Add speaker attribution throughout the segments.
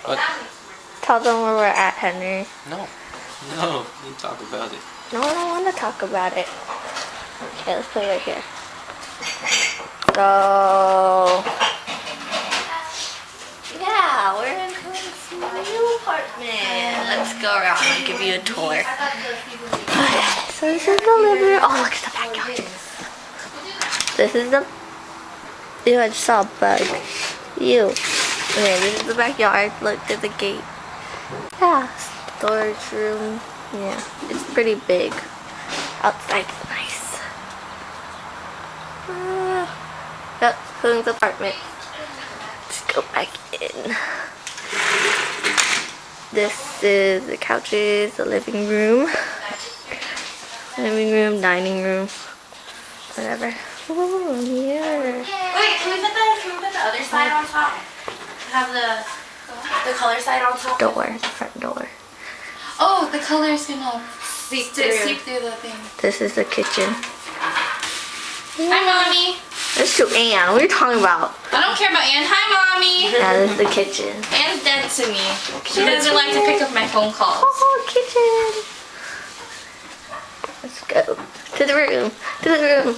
Speaker 1: What?
Speaker 2: Tell them where we're at, Henry.
Speaker 1: No. No. You talk about it.
Speaker 2: No, I don't want to talk about it. Okay, let's play right here. So, yeah, we're in Hung's new apartment. Let's go around and give you a tour. Okay, so this is the living room. Oh, look at the backyard. This is the... Ew, I just saw a bug. Ew. Okay, this is the backyard. Look at the gate. Yeah, storage room. Yeah, it's pretty big. Outside's nice. That's Hung's apartment. Let's go back in. This is the couches, the living room. Living room, dining room, whatever. Ooh, here.
Speaker 3: Wait, can we put the other side on top? Have the color side on top?
Speaker 2: Door, the front door.
Speaker 3: Oh, the color's gonna seep through the thing.
Speaker 2: This is the kitchen.
Speaker 3: Hi, Mommy.
Speaker 2: This is to Anne. What are you talking about?
Speaker 3: I don't care about Anne. Hi, Mommy.
Speaker 2: Yeah, this is the kitchen.
Speaker 3: Anne's dead to me. She doesn't like to pick up my phone calls.
Speaker 2: Oh, kitchen. Let's go to the room. To the room.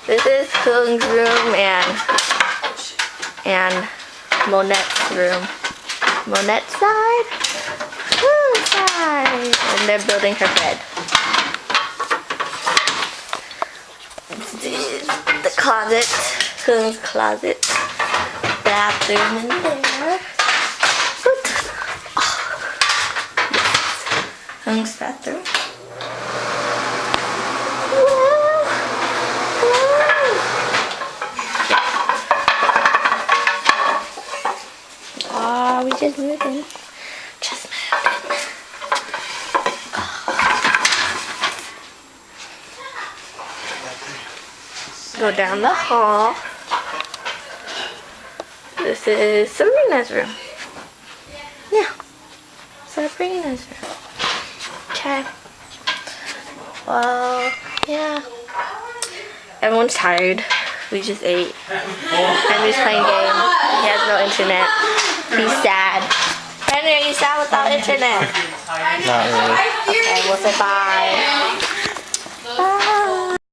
Speaker 2: This is Hung's room and Monette's room. Monette's side, Hung's side, and they're building her bed. This is the closet, Hung's closet, bathroom in there. Hung's bathroom. We just moved in. Just moved in. Go down the hall. This is Sabrina's room. Yeah. Sabrina's room. Okay. Well, yeah. Everyone's tired. We just ate. Henry's playing games. He has no internet. He's sad. Henry, are you sad without internet?
Speaker 1: Not really.
Speaker 2: Okay, we'll say bye.